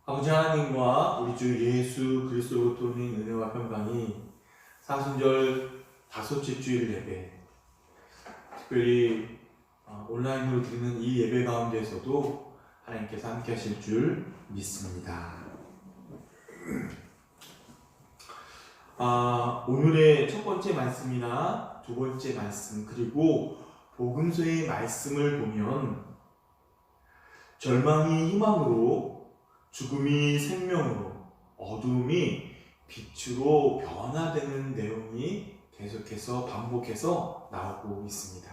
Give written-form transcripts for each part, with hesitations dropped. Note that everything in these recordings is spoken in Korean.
아버지 하나님과 우리 주 예수 그리스도로 돌린 은혜와 평강이 사순절 다섯째 주일 예배, 특별히 온라인으로 드리는 이 예배 가운데서도 하나님께서 함께 하실 줄 믿습니다. 오늘의 첫 번째 말씀이나 두 번째 말씀, 그리고 복음서의 말씀을 보면 절망이 희망으로, 죽음이 생명으로, 어둠이 빛으로 변화되는 내용이 계속해서 반복해서 나오고 있습니다.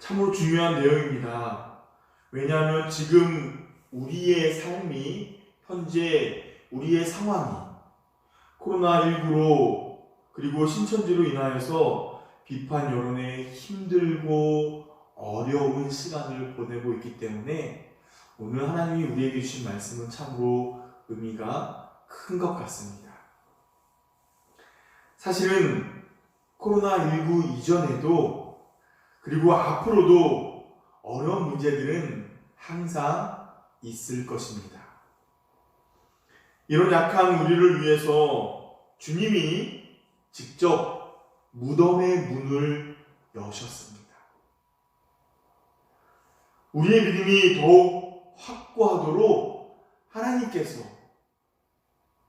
참으로 중요한 내용입니다. 왜냐하면 지금 우리의 삶이, 현재 우리의 상황이 코로나19로 그리고 신천지로 인하여서 비판 여론에 힘들고 어려운 시간을 보내고 있기 때문에 오늘 하나님이 우리에게 주신 말씀은 참으로 의미가 큰 것 같습니다. 사실은 코로나19 이전에도 그리고 앞으로도 어려운 문제들은 항상 있을 것입니다. 이런 약한 우리를 위해서 주님이 직접 무덤의 문을 여셨습니다. 우리의 믿음이 더욱 확고하도록 하나님께서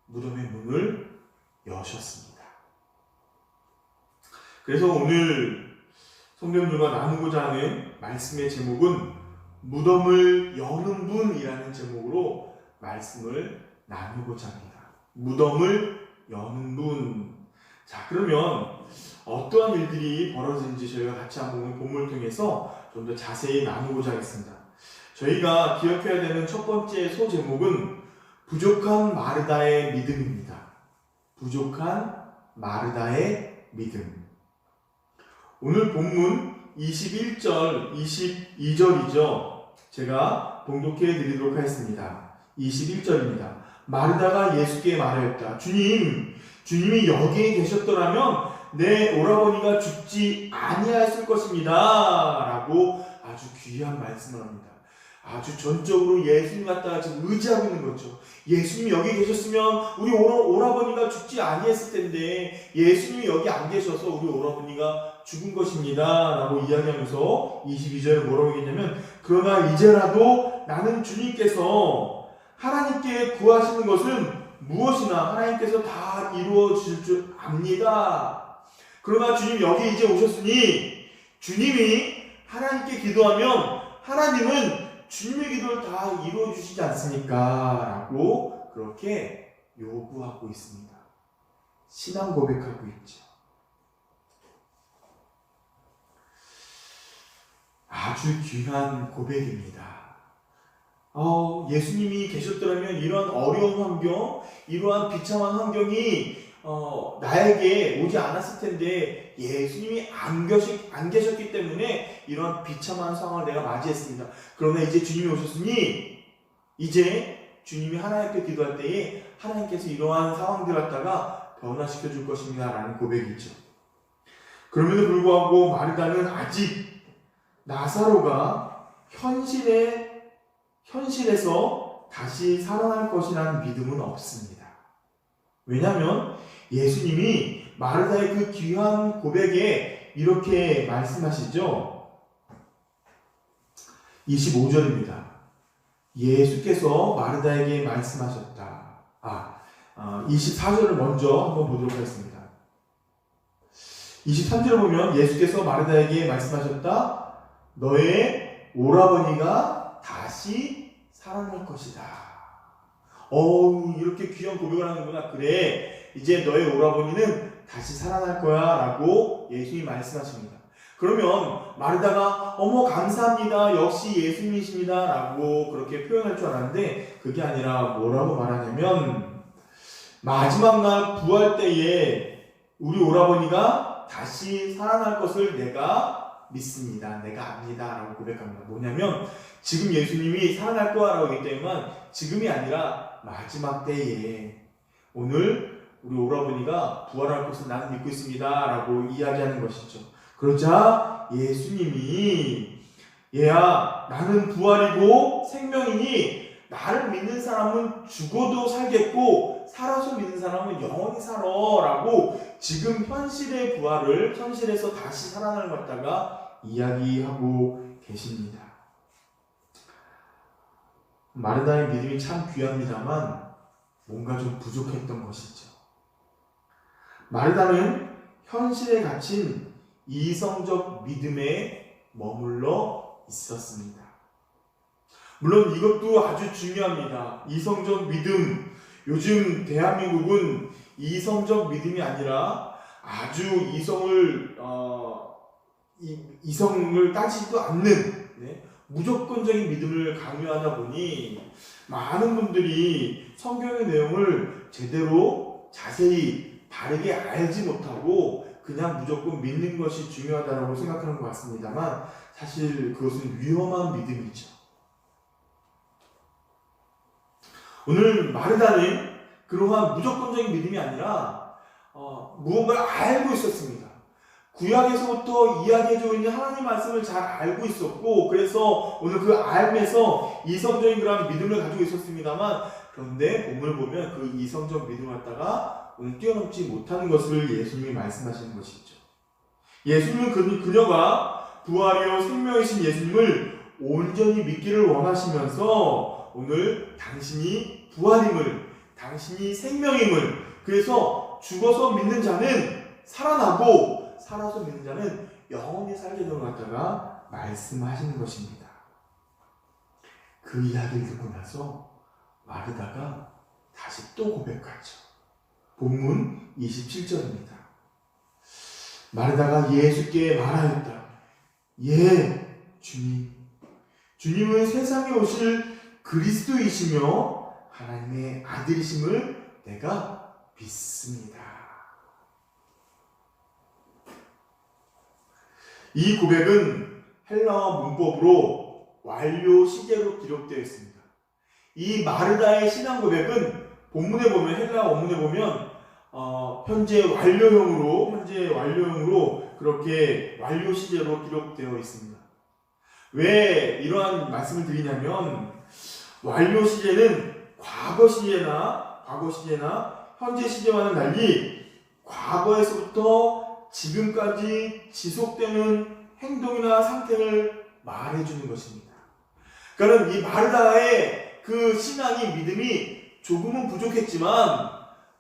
무덤의 문을 여셨습니다. 그래서 오늘 성경주가 나누고자 하는 말씀의 제목은 무덤을 여는 분이라는 제목으로 말씀을 나누고자 합니다. 무덤을 여는 분. 자, 그러면 어떠한 일들이 벌어진지 저희가 같이 한번 본문을 통해서 좀 더 자세히 나누고자 하겠습니다. 저희가 기억해야 되는 첫 번째 소제목은 부족한 마르다의 믿음입니다. 부족한 마르다의 믿음. 오늘 본문 21절, 22절이죠. 제가 봉독해 드리도록 하겠습니다. 21절입니다. 마르다가 예수께 말하였다. 주님이 여기에 계셨더라면 내 오라버니가 죽지 아니하였을 것입니다. 라고 아주 귀한 말씀을 합니다. 아주 전적으로 예수님 갖다가 지금 의지하고 있는 거죠. 예수님이 여기 계셨으면 우리 오라버니가 죽지 아니했을 텐데 예수님이 여기 안 계셔서 우리 오라버니가 죽은 것입니다. 라고 이야기하면서 22절에 뭐라고 얘기했냐면, 그러나 이제라도 나는 주님께서 하나님께 구하시는 것은 무엇이나 하나님께서 다 이루어 주실 줄 압니다. 그러나 주님 여기 이제 오셨으니 주님이 하나님께 기도하면 하나님은 주님의 기도를 다 이루어 주시지 않습니까? 라고 그렇게 요구하고 있습니다. 신앙 고백하고 있죠. 아주 귀한 고백입니다. 예수님이 계셨더라면 이러한 어려운 환경, 이러한 비참한 환경이 나에게 오지 않았을 텐데 예수님이 안 계셨기 때문에 이러한 비참한 상황을 내가 맞이했습니다. 그러나 이제 주님이 오셨으니 이제 주님이 하나님 앞에 기도할 때에 하나님께서 이러한 상황들 갖다가 변화시켜 줄 것입니다. 라는 고백이죠. 그럼에도 불구하고 마르다는 아직 나사로가 현실에서 다시 살아날 것이라는 믿음은 없습니다. 왜냐하면 예수님이 마르다의 그 귀한 고백에 이렇게 말씀하시죠. 25절입니다. 예수께서 마르다에게 말씀하셨다. 24절을 먼저 한번 보도록 하겠습니다. 23절을 보면 예수께서 마르다에게 말씀하셨다. 너의 오라버니가 다시 살아날 것이다. 이렇게 귀한 고백을 하는구나. 그래, 이제 너의 오라버니는 다시 살아날 거야. 라고 예수님이 말씀하십니다. 그러면 마르다가 감사합니다. 역시 예수님이십니다. 라고 그렇게 표현할 줄 알았는데 그게 아니라 뭐라고 말하냐면, 마지막 날 부활 때에 우리 오라버니가 다시 살아날 것을 내가 믿습니다. 내가 압니다. 라고 고백합니다. 뭐냐면 지금 예수님이 살아날 거라고 하기 때문에 지금이 아니라 마지막 때에 오늘 우리 오라버니가 부활할 것을 나는 믿고 있습니다. 라고 이야기하는 것이죠. 그러자 예수님이 얘야 나는 부활이고 생명이니 나를 믿는 사람은 죽어도 살겠고 살아서 믿는 사람은 영원히 살아 라고 지금 현실의 부활을 현실에서 다시 살아나는 것 갖다가 이야기하고 계십니다. 마르다의 믿음이 참 귀합니다만 뭔가 좀 부족했던 것이죠. 마르다는 현실에 갇힌 이성적 믿음에 머물러 있었습니다. 물론 이것도 아주 중요합니다. 이성적 믿음. 요즘 대한민국은 이성적 믿음이 아니라 아주 이성을 따지지도 않는 무조건적인 믿음을 강요하다 보니 많은 분들이 성경의 내용을 제대로 자세히 바르게 알지 못하고 그냥 무조건 믿는 것이 중요하다고 생각하는 것 같습니다만 사실 그것은 위험한 믿음이죠. 오늘 마르다는 그러한 무조건적인 믿음이 아니라 무언가를 알고 있었습니다. 구약에서부터 이야기해주고 있는 하나님 말씀을 잘 알고 있었고 그래서 오늘 그 알면서 이성적인 그런 믿음을 가지고 있었습니다만 그런데 본문을 보면 그 이성적 믿음을 갖다가 오늘 뛰어넘지 못하는 것을 예수님이 말씀하시는 것이죠. 예수님은 그녀가 부활이요 생명이신 예수님을 온전히 믿기를 원하시면서 오늘 당신이 부활임을 당신이 생명임을 그래서 죽어서 믿는 자는 살아나고 살아서 믿는 자는 영원히 살게 되는 것 같다가 말씀하시는 것입니다. 그 이야기를 듣고 나서 마르다가 다시 또 고백하죠. 본문 27절입니다. 마르다가 예수께 말하였다. 예, 주님. 주님은 세상에 오실 그리스도이시며 하나님의 아들이심을 내가 믿습니다. 이 고백은 헬라어 문법으로 완료 시제로 기록되어 있습니다. 이 마르다의 신앙 고백은 본문에 보면 헬라어 원문에 보면 현재 완료형으로 그렇게 완료 시제로 기록되어 있습니다. 왜 이러한 말씀을 드리냐면 완료 시제는 과거 시제나 현재 시제와는 달리 과거에서부터 지금까지 지속되는 행동이나 상태를 말해주는 것입니다. 그러니까 이 마르다의 그 신앙이 믿음이 조금은 부족했지만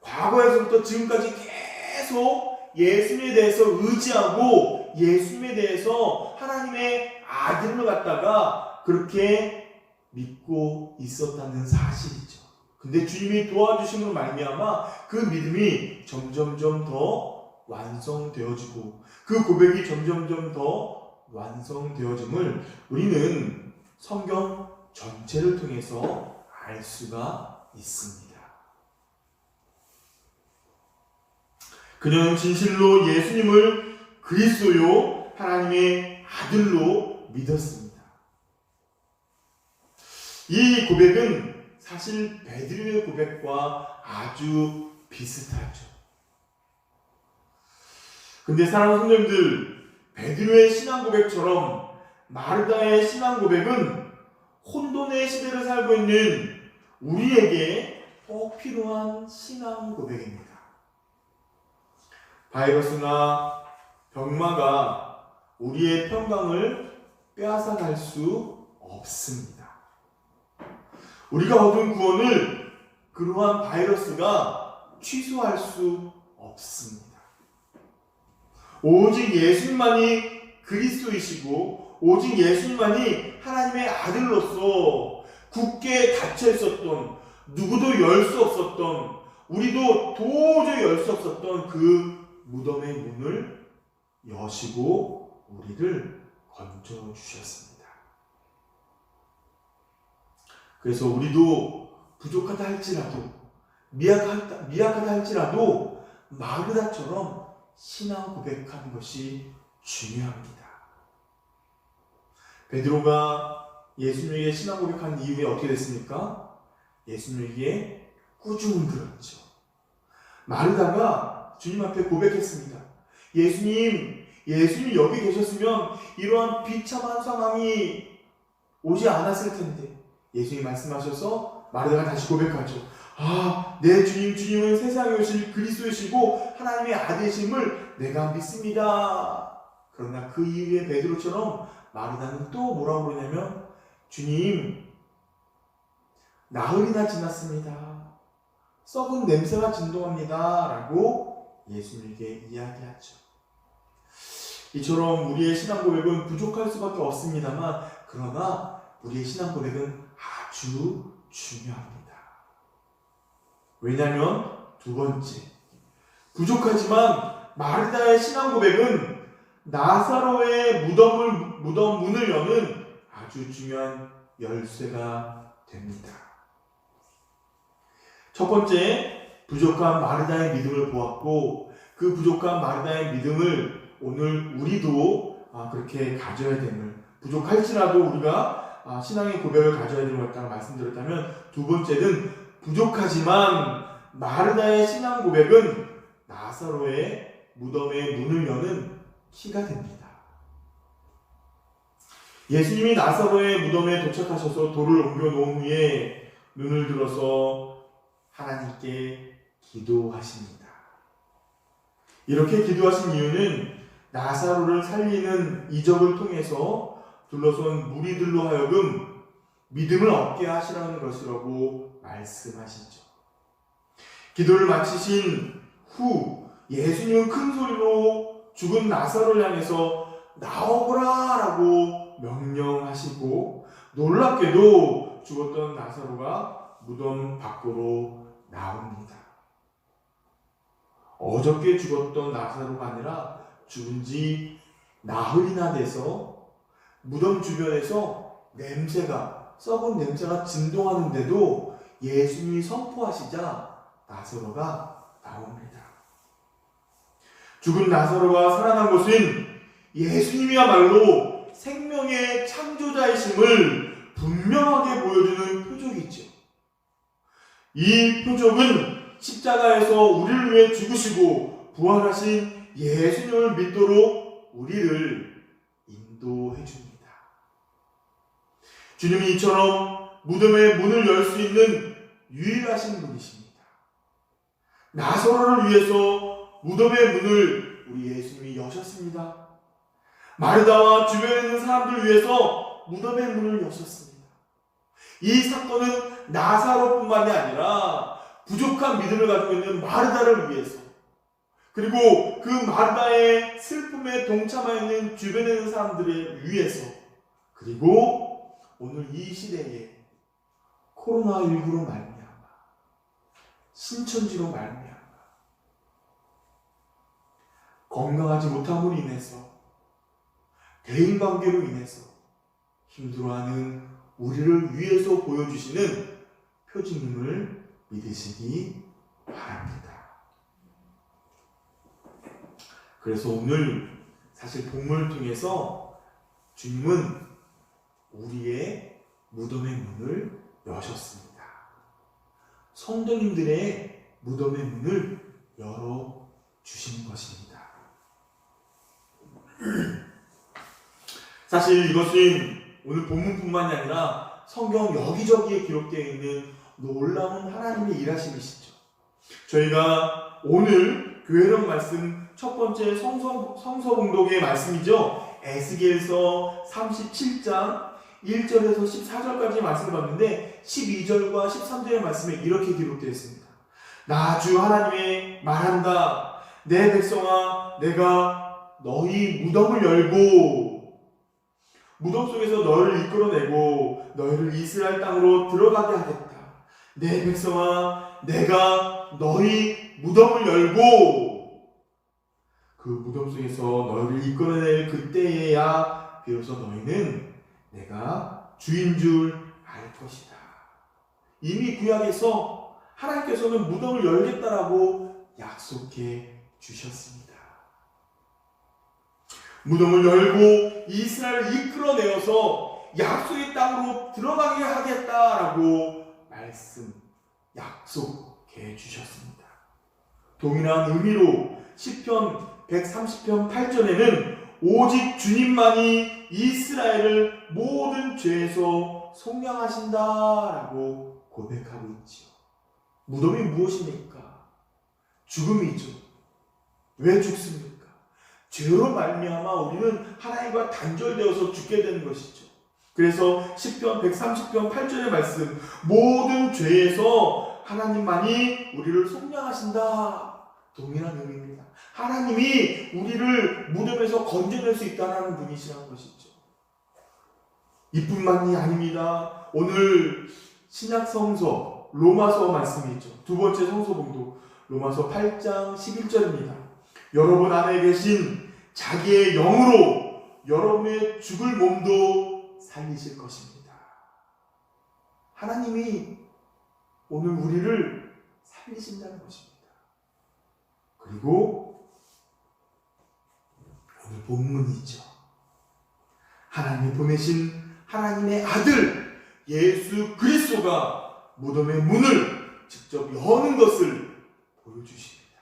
과거에서부터 지금까지 계속 예수님에 대해서 의지하고 예수님에 대해서 하나님의 아들로 갖다가 그렇게 믿고 있었다는 사실이죠. 근데 주님이 도와주심으로 말미암아 그 믿음이 점점점 더 완성되어지고 그 고백이 점점점 더 완성되어짐을 우리는 성경 전체를 통해서 알 수가 있습니다. 그녀는 진실로 예수님을 그리스도요 하나님의 아들로 믿었습니다. 이 고백은 사실 베드로의 고백과 아주 비슷하죠. 근데 사랑하는 성도님들, 베드로의 신앙 고백처럼 마르다의 신앙 고백은 혼돈의 시대를 살고 있는 우리에게 꼭 필요한 신앙 고백입니다. 바이러스나 병마가 우리의 평강을 빼앗아갈 수 없습니다. 우리가 얻은 구원을 그러한 바이러스가 취소할 수 없습니다. 오직 예수님만이 그리스도이시고 오직 예수님만이 하나님의 아들로서 굳게 닫혀 있었던 누구도 열 수 없었던 우리도 도저히 열 수 없었던 그 무덤의 문을 여시고 우리를 건져 주셨습니다. 그래서 우리도 부족하다 할지라도 미약하다 할지라도 마르다처럼 신앙 고백하는 것이 중요합니다. 베드로가 예수님에게 신앙 고백한 이후에 어떻게 됐습니까? 예수님에게 꾸중을 들었죠. 마르다가 주님 앞에 고백했습니다. 예수님 여기 계셨으면 이러한 비참한 상황이 오지 않았을 텐데 예수님이 말씀하셔서 마르다가 다시 고백하죠. 내 주님은 세상에 오실 그리스도이시고 하나님의 아들이심을 내가 믿습니다. 그러나 그 이후에 베드로처럼 마르다는 또 뭐라고 그러냐면, 주님, 나흘이나 지났습니다. 썩은 냄새가 진동합니다. 라고 예수님에게 이야기하죠. 이처럼 우리의 신앙 고백은 부족할 수밖에 없습니다만, 그러나 우리의 신앙 고백은 아주 중요합니다. 왜냐하면 두 번째, 부족하지만 마르다의 신앙 고백은 나사로의 무덤 문을 여는 아주 중요한 열쇠가 됩니다. 첫 번째, 부족한 마르다의 믿음을 보았고, 그 부족한 마르다의 믿음을 오늘 우리도 그렇게 가져야 됨을, 부족할지라도 우리가 신앙의 고백을 가져야 되는 것 같다고 말씀드렸다면, 두 번째는 부족하지만 마르다의 신앙 고백은 나사로의 무덤의 문을 여는 키가 됩니다. 예수님이 나사로의 무덤에 도착하셔서 돌을 옮겨 놓은 후에 눈을 들어서 하나님께 기도하십니다. 이렇게 기도하신 이유는 나사로를 살리는 이적을 통해서 둘러선 무리들로 하여금 믿음을 얻게 하시라는 것이라고 말씀하시죠. 기도를 마치신 후 예수님은 큰 소리로 죽은 나사로를 향해서 나오거라 라고 명령하시고, 놀랍게도 죽었던 나사로가 무덤 밖으로 나옵니다. 어저께 죽었던 나사로가 아니라 죽은 지 나흘이나 돼서 무덤 주변에서 썩은 냄새가 진동하는데도 예수님이 선포하시자 나사로가 나옵니다. 죽은 나사로가 살아난 것은 예수님이야말로 생명의 창조자이심을 분명하게 보여주는 표적이죠. 이 표적은 십자가에서 우리를 위해 죽으시고 부활하신 예수님을 믿도록 우리를 인도해 줍니다. 주님이 이처럼 무덤의 문을 열 수 있는 유일하신 분이십니다. 나사로를 위해서 무덤의 문을 우리 예수님이 여셨습니다. 마르다와 주변에 있는 사람들을 위해서 무덤의 문을 여셨습니다. 이 사건은 나사로뿐만이 아니라 부족한 믿음을 가지고 있는 마르다를 위해서, 그리고 그 마르다의 슬픔에 동참하여 있는 주변에 있는 사람들을 위해서, 그리고 오늘 이 시대에 코로나19로 말미암아, 신천지로 말미암아 건강하지 못함으로 인해서, 대인관계로 인해서 힘들어하는 우리를 위해서 보여주시는 표징임을 믿으시기 바랍니다. 그래서 오늘 사실 복음을 통해서 주님은 우리의 무덤의 문을 여셨습니다. 성도님들의 무덤의 문을 열어주신 것입니다. 사실 이것은 오늘 본문뿐만이 아니라 성경 여기저기에 기록되어 있는 놀라운 하나님의 일하심이시죠. 저희가 오늘 교회론 말씀 첫 번째 성서봉독의 말씀이죠. 에스겔서 37장 1절에서 14절까지 말씀을 봤는데 12절과 13절의 말씀에 이렇게 기록되어 있습니다. 나 주 하나님의 말한다. 내 백성아, 내가 너희 무덤을 열고 무덤 속에서 너희를 이끌어내고 너희를 이스라엘 땅으로 들어가게 하겠다. 내 백성아, 내가 너희 무덤을 열고 그 무덤 속에서 너희를 이끌어낼 그때에야 비로소 너희는 내가 주인 줄 알 것이다. 이미 구약에서 하나님께서는 무덤을 열겠다라고 약속해 주셨습니다. 무덤을 열고 이스라엘을 이끌어내어서 약속의 땅으로 들어가게 하겠다라고 약속해 주셨습니다. 동일한 의미로 시편 130편 8절에는 오직 주님만이 이스라엘을 모든 죄에서 속량하신다라고 고백하고 있지요. 무덤이 무엇입니까? 죽음이죠. 왜 죽습니까? 죄로 말미암아 우리는 하나님과 단절되어서 죽게 되는 것이죠. 그래서 시편 130편 8절의 말씀, 모든 죄에서 하나님만이 우리를 속량하신다. 동일한 의미입니다. 하나님이 우리를 무덤에서 건져낼 수 있다는 분이시라는 것이죠. 이뿐만이 아닙니다. 오늘 신약 성서 로마서 말씀이죠. 두 번째 성서봉도 로마서 8장 11절입니다. 여러분 안에 계신 자기의 영으로 여러분의 죽을 몸도 살리실 것입니다. 하나님이 오늘 우리를 살리신다는 것입니다. 그리고 오늘 본문이죠. 하나님이 보내신 하나님의 아들 예수 그리스도가 무덤의 문을 직접 여는 것을 보여주십니다.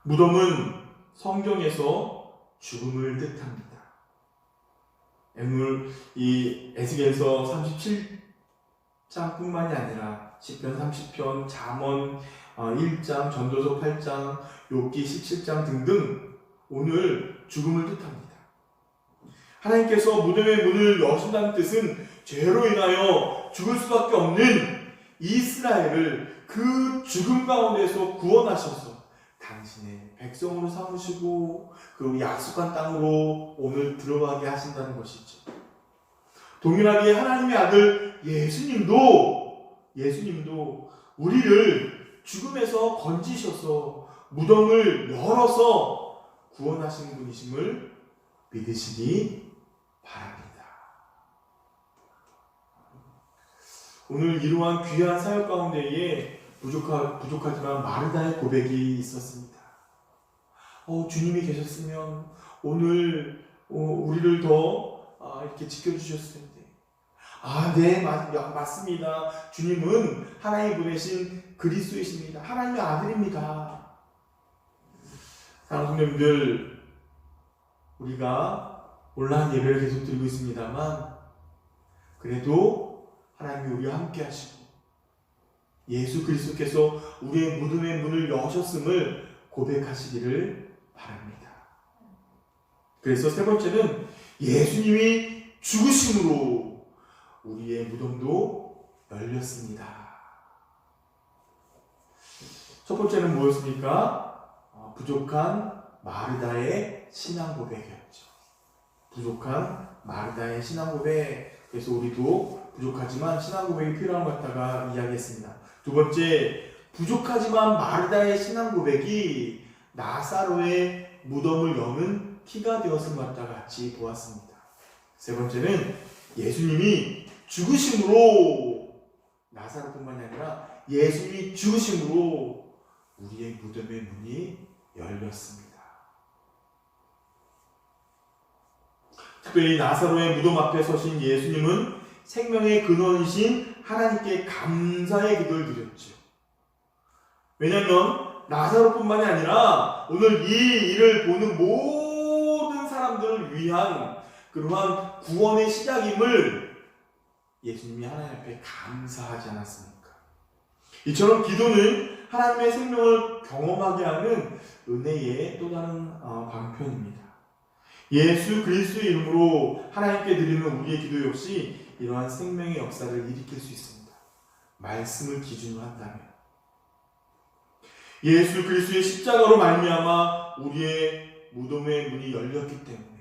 무덤은 성경에서 죽음을 뜻합니다. 오늘 이 에스겔서 37장뿐만이 아니라 시편 30편, 잠언 1장, 전도서 8장, 욥기 17장 등등 오늘 죽음을 뜻합니다. 하나님께서 무덤의 문을 여신다는 뜻은 죄로 인하여 죽을 수밖에 없는 이스라엘을 그 죽음 가운데서 구원하셔서 당신의 백성으로 삼으시고 그 약속한 땅으로 오늘 들어가게 하신다는 것이죠. 동일하게 하나님의 아들 예수님도 우리를 죽음에서 건지셔서 무덤을 열어서 구원하시는 분이심을 믿으시기 바랍니다. 오늘 이러한 귀한 사역 가운데에 부족하지만 마르다의 고백이 있었습니다. 주님이 계셨으면 오늘 우리를 더 이렇게 지켜주셨을 텐데. 네, 맞습니다. 주님은 하나님 보내신 그리스도이십니다. 하나님의 아들입니다. 사랑하는 성도님들, 우리가 온라인 예배를 계속 드리고 있습니다만 그래도 하나님이 우리와 함께 하시고 예수 그리스도께서 우리의 무덤의 문을 여셨음을 고백하시기를 바랍니다. 그래서 세 번째는 예수님이 죽으심으로 우리의 무덤도 열렸습니다. 첫 번째는 무엇입니까? 부족한 마르다의 신앙 고백이었죠. 부족한 마르다의 신앙 고백. 그래서 우리도 부족하지만 신앙 고백이 필요한 것 같다가 이야기했습니다. 두 번째, 부족하지만 마르다의 신앙 고백이 나사로의 무덤을 여는 키가 되었을 것 같다 같이 보았습니다. 세 번째는 예수님이 죽으심으로, 나사로뿐만이 아니라 예수님이 죽으심으로 우리의 무덤의 문이 열렸습니다. 특별히 나사로의 무덤 앞에 서신 예수님은 생명의 근원이신 하나님께 감사의 기도를 드렸죠. 왜냐하면 나사로뿐만이 아니라 오늘 이 일을 보는 모든 사람들을 위한 그러한 구원의 시작임을 예수님이 하나님 앞에 감사하지 않았습니까? 이처럼 기도는 하나님의 생명을 경험하게 하는 은혜의 또 다른 방편입니다. 예수 그리스도의 이름으로 하나님께 드리는 우리의 기도 역시 이러한 생명의 역사를 일으킬 수 있습니다. 말씀을 기준으로 한다면. 예수 그리스도의 십자가로 말미암아 우리의 무덤의 문이 열렸기 때문에,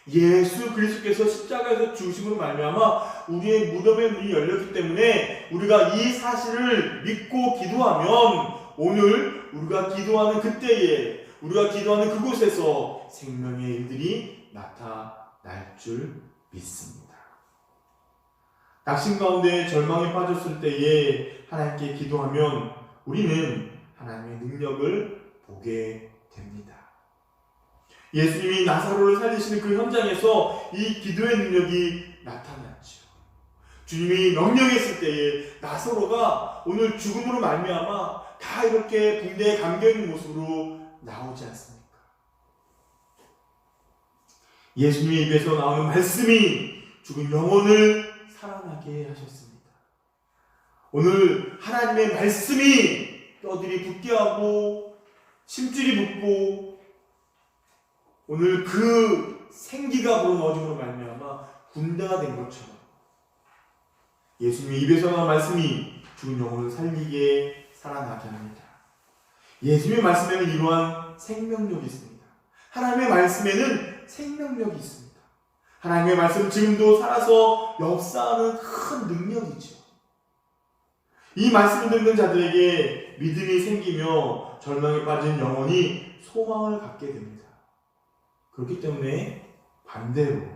예수 그리스도께서 십자가에서 죽으심으로 말미암아 우리의 무덤의 문이 열렸기 때문에 우리가 이 사실을 믿고 기도하면 오늘 우리가 기도하는 그때에, 우리가 기도하는 그곳에서 생명의 일들이 나타날 줄 믿습니다. 낙심 가운데 절망에 빠졌을 때에 하나님께 기도하면 우리는 하나님의 능력을 보게 됩니다. 예수님이 나사로를 살리시는 그 현장에서 이 기도의 능력이 나타났죠. 주님이 명령했을 때에 나사로가 오늘 죽음으로 말미암아 다 이렇게 붕대에 감겨있는 모습으로 나오지 않습니까? 예수님의 입에서 나오는 말씀이 죽은 영혼을 살아나게 하셨습니다. 오늘 하나님의 말씀이 뼈들이 붙게 하고 심줄이 붙고 오늘 그 생기가 불어넣어짐으로 말미암아 군대가 된 것처럼 예수님의 입에서 나온 말씀이 죽은 영혼을 살리게 살아나게 합니다. 예수님의 말씀에는 이러한 생명력이 있습니다. 하나님의 말씀에는 생명력이 있습니다. 하나님의 말씀은 지금도 살아서 역사하는 큰 능력이죠. 이 말씀을 듣는 자들에게 믿음이 생기며 절망에 빠진 영혼이 소망을 갖게 됩니다. 그렇기 때문에 반대로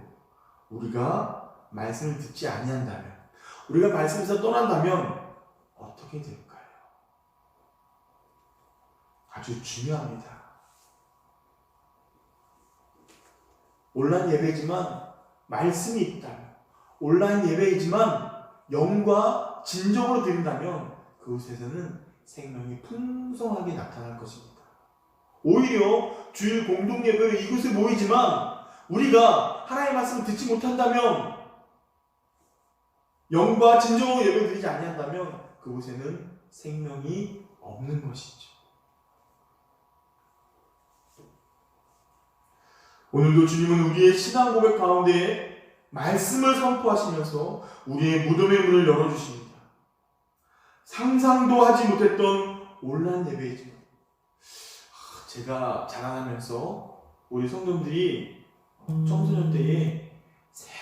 우리가 말씀을 듣지 아니한다면, 우리가 말씀에서 떠난다면 어떻게 될까요? 아주 중요합니다. 온라인 예배지만 말씀이 있다면, 온라인 예배이지만 영과 진정으로 드린다면 그곳에서는 생명이 풍성하게 나타날 것입니다. 오히려 주일 공동 예배로 이곳에 모이지만 우리가 하나님의 말씀을 듣지 못한다면, 영과 진정으로 예배를 드리지 아니한다면 그곳에는 생명이 없는 것이죠. 오늘도 주님은 우리의 신앙 고백 가운데 말씀을 선포하시면서 우리의 무덤의 문을 열어주십니다. 상상도 하지 못했던 온라인 예배이지만 제가 자라나면서 우리 성도들이 청소년 때에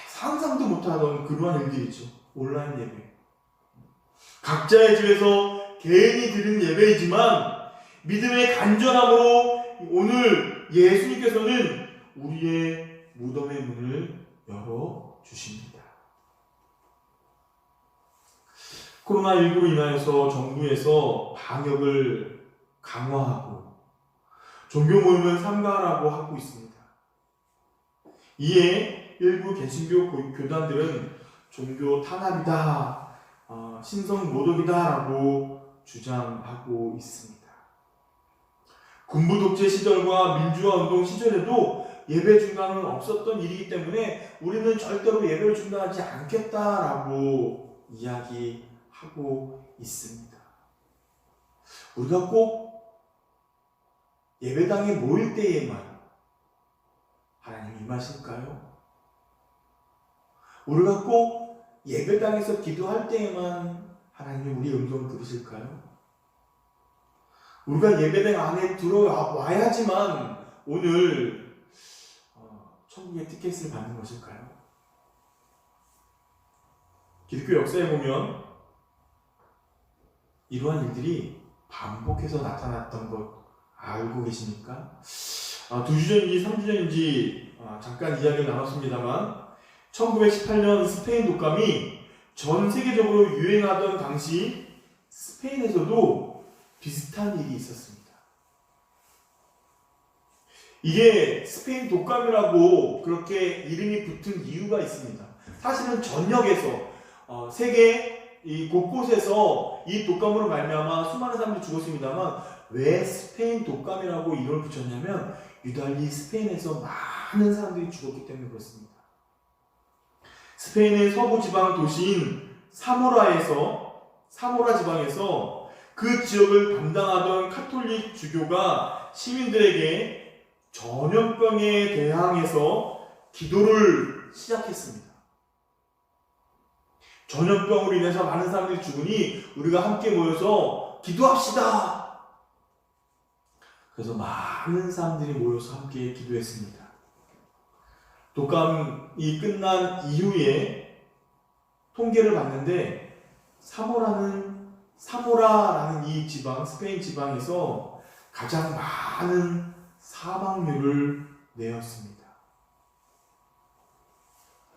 상상도 못하던 그러한 일들이죠. 온라인 예배. 각자의 집에서 개인이 드리는 예배이지만 믿음의 간절함으로 오늘 예수님께서는 우리의 무덤의 문을 열어주십니다. 코로나19로 인하여서 정부에서 방역을 강화하고 종교 모임을 삼가라고 하고 있습니다. 이에 일부 개신교 교단들은 종교 탄압이다, 신성 모독이다라고 주장하고 있습니다. 군부 독재 시절과 민주화 운동 시절에도 예배 중단은 없었던 일이기 때문에 우리는 절대로 예배를 중단하지 않겠다라고 이야기하고 있습니다. 우리가 꼭 예배당에 모일 때에만 하나님이 임하실까요? 우리가 꼭 예배당에서 기도할 때에만 하나님이 우리의 음성을 들으실까요? 우리가 예배당 안에 들어와야지만 오늘 천국의 티켓을 받는 것일까요? 기독교 역사에 보면 이러한 일들이 반복해서 나타났던 것 알고 계십니까? 2주 전인지 3주 전인지 잠깐 이야기를 나눴습니다만 1918년 스페인 독감이 전 세계적으로 유행하던 당시 스페인에서도 비슷한 일이 있었습니다. 이게 스페인 독감이라고 그렇게 이름이 붙은 이유가 있습니다. 사실은 전역에서 세계 곳곳에서 이 독감으로 말미암아 수많은 사람들이 죽었습니다만 왜 스페인 독감이라고 이름을 붙였냐면 유달리 스페인에서 많은 사람들이 죽었기 때문에 그렇습니다. 스페인의 서부 지방 도시인 사모라 지방에서 그 지역을 담당하던 카톨릭 주교가 시민들에게 전염병에 대항해서 기도를 시작했습니다. 전염병으로 인해서 많은 사람들이 죽으니 우리가 함께 모여서 기도합시다. 그래서 많은 사람들이 모여서 함께 기도했습니다. 독감이 끝난 이후에 통계를 봤는데 사모라라는 이 지방, 스페인 지방에서 가장 많은 사망률을 내었습니다.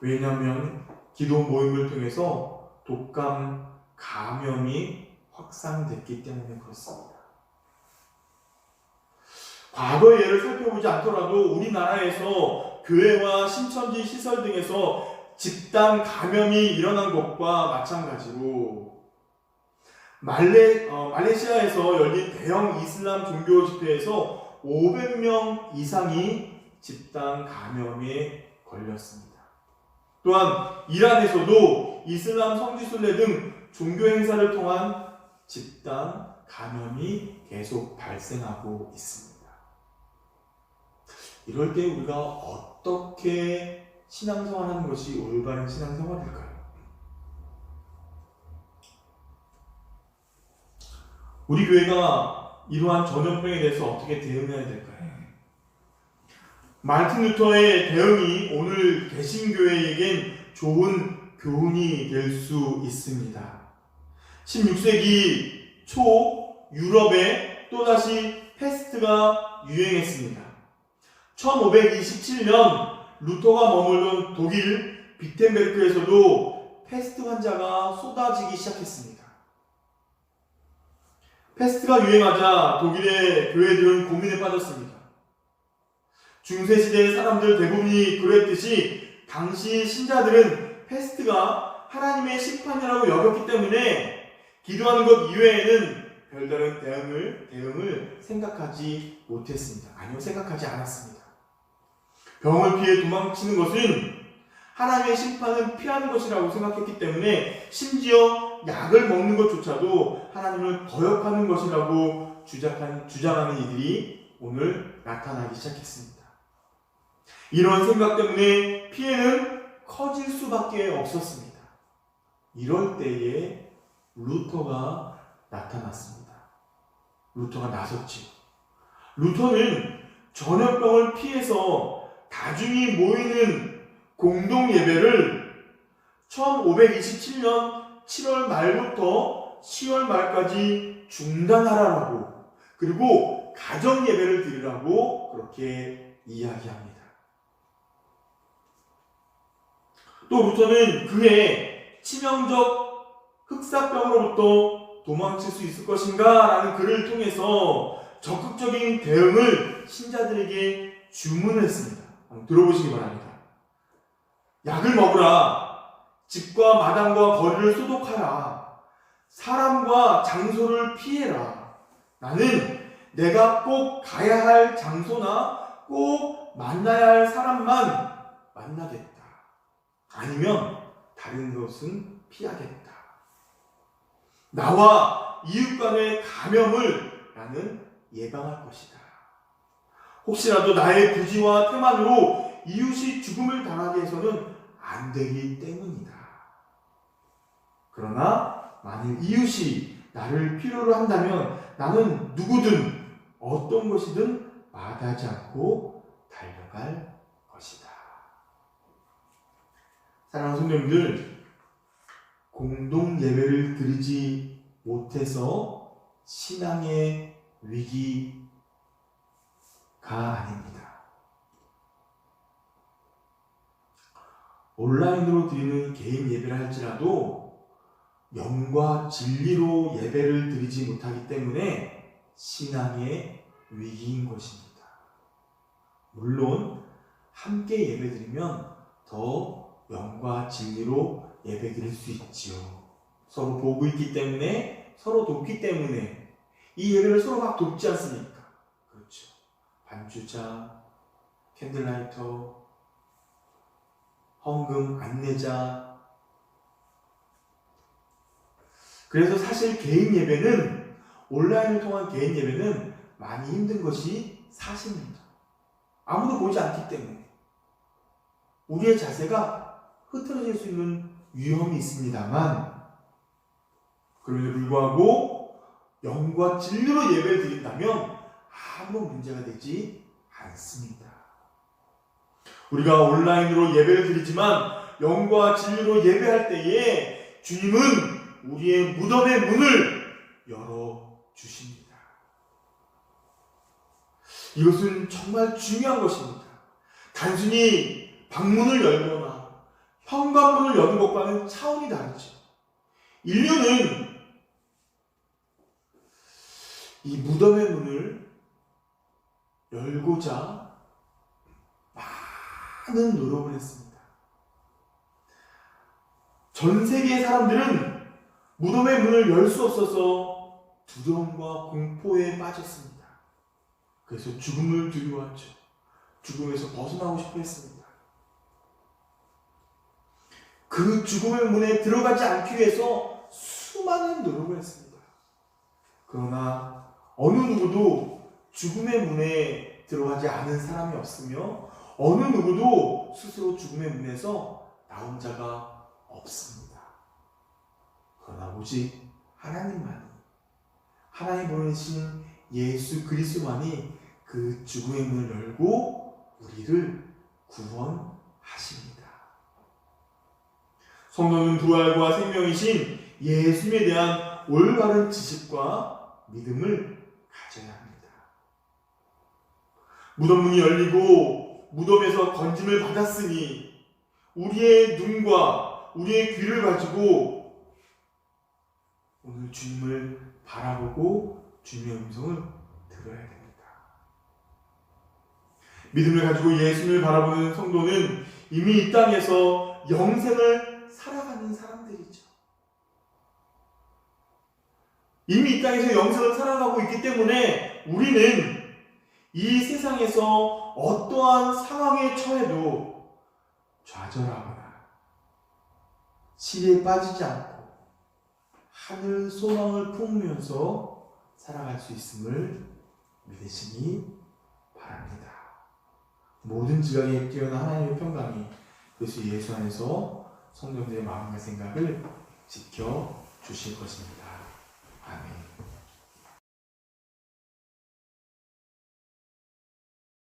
왜냐하면 기도 모임을 통해서 독감 감염이 확산됐기 때문에 그렇습니다. 과거의 예를 살펴보지 않더라도 우리나라에서 교회와 신천지 시설 등에서 집단 감염이 일어난 것과 마찬가지로 말레이시아에서 열린 대형 이슬람 종교 집회에서 500명 이상이 집단 감염에 걸렸습니다. 또한 이란에서도 이슬람 성지순례 등 종교 행사를 통한 집단 감염이 계속 발생하고 있습니다. 이럴 때 우리가 어떻게 신앙생활하는 것이 올바른 신앙생활일까요? 우리 교회가 이러한 전염병에 대해서 어떻게 대응해야 될까요? 마르틴 루터의 대응이 오늘 개신교회에겐 좋은 교훈이 될 수 있습니다. 16세기 초 유럽에 또다시 패스트가 유행했습니다. 1527년 루터가 머물던 독일 비텐베르크에서도 패스트 환자가 쏟아지기 시작했습니다. 패스트가 유행하자 독일의 교회들은 고민에 빠졌습니다. 중세시대의 사람들 대부분이 그랬듯이 당시 신자들은 패스트가 하나님의 심판이라고 여겼기 때문에 기도하는 것 이외에는 별다른 대응을 생각하지 못했습니다. 아니요, 생각하지 않았습니다. 병을 피해 도망치는 것은 하나님의 심판을 피하는 것이라고 생각했기 때문에 심지어 약을 먹는 것조차도 하나님을 거역하는 것이라고 주장하는 이들이 오늘 나타나기 시작했습니다. 이런 생각 때문에 피해는 커질 수밖에 없었습니다. 이럴 때에 루터가 나타났습니다. 루터가 나섰지요. 루터는 전염병을 피해서 다중이 모이는 공동 예배를 1527년 7월 말부터 10월 말까지 중단하라고, 그리고 가정 예배를 드리라고 그렇게 이야기합니다. 또 루터는 그해 치명적 흑사병으로부터 도망칠 수 있을 것인가 라는 글을 통해서 적극적인 대응을 신자들에게 주문했습니다. 한번 들어보시기 바랍니다. 약을 먹으라. 집과 마당과 거리를 소독하라. 사람과 장소를 피해라. 나는 내가 꼭 가야 할 장소나 꼭 만나야 할 사람만 만나겠다. 아니면 다른 것은 피하겠다. 나와 이웃 간의 감염을 나는 예방할 것이다. 혹시라도 나의 부지와 태만으로 이웃이 죽음을 당하게 해서는 안 되기 때문이다. 그러나 만일 이웃이 나를 필요로 한다면 나는 누구든 어떤 것이든 마다하지 않고 달려갈 것이다. 사랑하는 성도님들, 공동 예배를 드리지 못해서 신앙의 위기가 아닙니다. 온라인으로 드리는 개인 예배를 할지라도 영과 진리로 예배를 드리지 못하기 때문에 신앙의 위기인 것입니다. 물론 함께 예배 드리면 더 영과 진리로 예배 드릴 수 있지요. 서로 보고 있기 때문에, 서로 돕기 때문에 이 예배를 서로 막 돕지 않습니까? 그렇죠. 반주자, 캔들라이터, 헌금, 안내자. 그래서 사실 개인 예배는, 온라인을 통한 개인 예배는 많이 힘든 것이 사실입니다. 아무도 보지 않기 때문에 우리의 자세가 흐트러질 수 있는 위험이 있습니다만, 그럼에도 불구하고 영과 진리로 예배를 드린다면 아무 문제가 되지 않습니다. 우리가 온라인으로 예배를 드리지만 영과 진리로 예배할 때에 주님은 우리의 무덤의 문을 열어주십니다. 이것은 정말 중요한 것입니다. 단순히 방문을 열거나 현관문을 여는 것과는 차원이 다르죠. 인류는 이 무덤의 문을 열고자 많은 노력을 했습니다. 전 세계의 사람들은 무덤의 문을 열 수 없어서 두려움과 공포에 빠졌습니다. 그래서 죽음을 두려워했죠. 죽음에서 벗어나고 싶어 했습니다. 그 죽음의 문에 들어가지 않기 위해서 수많은 노력을 했습니다. 그러나 어느 누구도 죽음의 문에 들어가지 않은 사람이 없으며 어느 누구도 스스로 죽음의 문에서 나온 자가 없습니다. 그러나 오직 하나님만이, 하나님 보내신 예수 그리스도만이 그 죽음의 문을 열고 우리를 구원하십니다. 성도는 부활과 생명이신 예수님에 대한 올바른 지식과 믿음을 가져야 합니다. 무덤 문이 열리고 무덤에서 건짐을 받았으니 우리의 눈과 우리의 귀를 가지고 오늘 주님을 바라보고 주님의 음성을 들어야 됩니다. 믿음을 가지고 예수님을 바라보는 성도는 이미 이 땅에서 영생을 살아가는 사람들이죠. 이미 이 땅에서 영생을 살아가고 있기 때문에 우리는 이 세상에서 어떠한 상황에 처해도 좌절하거나 시리에 빠지지 않고 하늘 소망을 품으면서 살아갈 수 있음을 믿으시기 바랍니다. 모든 지각에 뛰어난 하나님의 평강이 그리스도 예수 안에서 성도들의 마음과 생각을 지켜주실 것입니다. 아멘.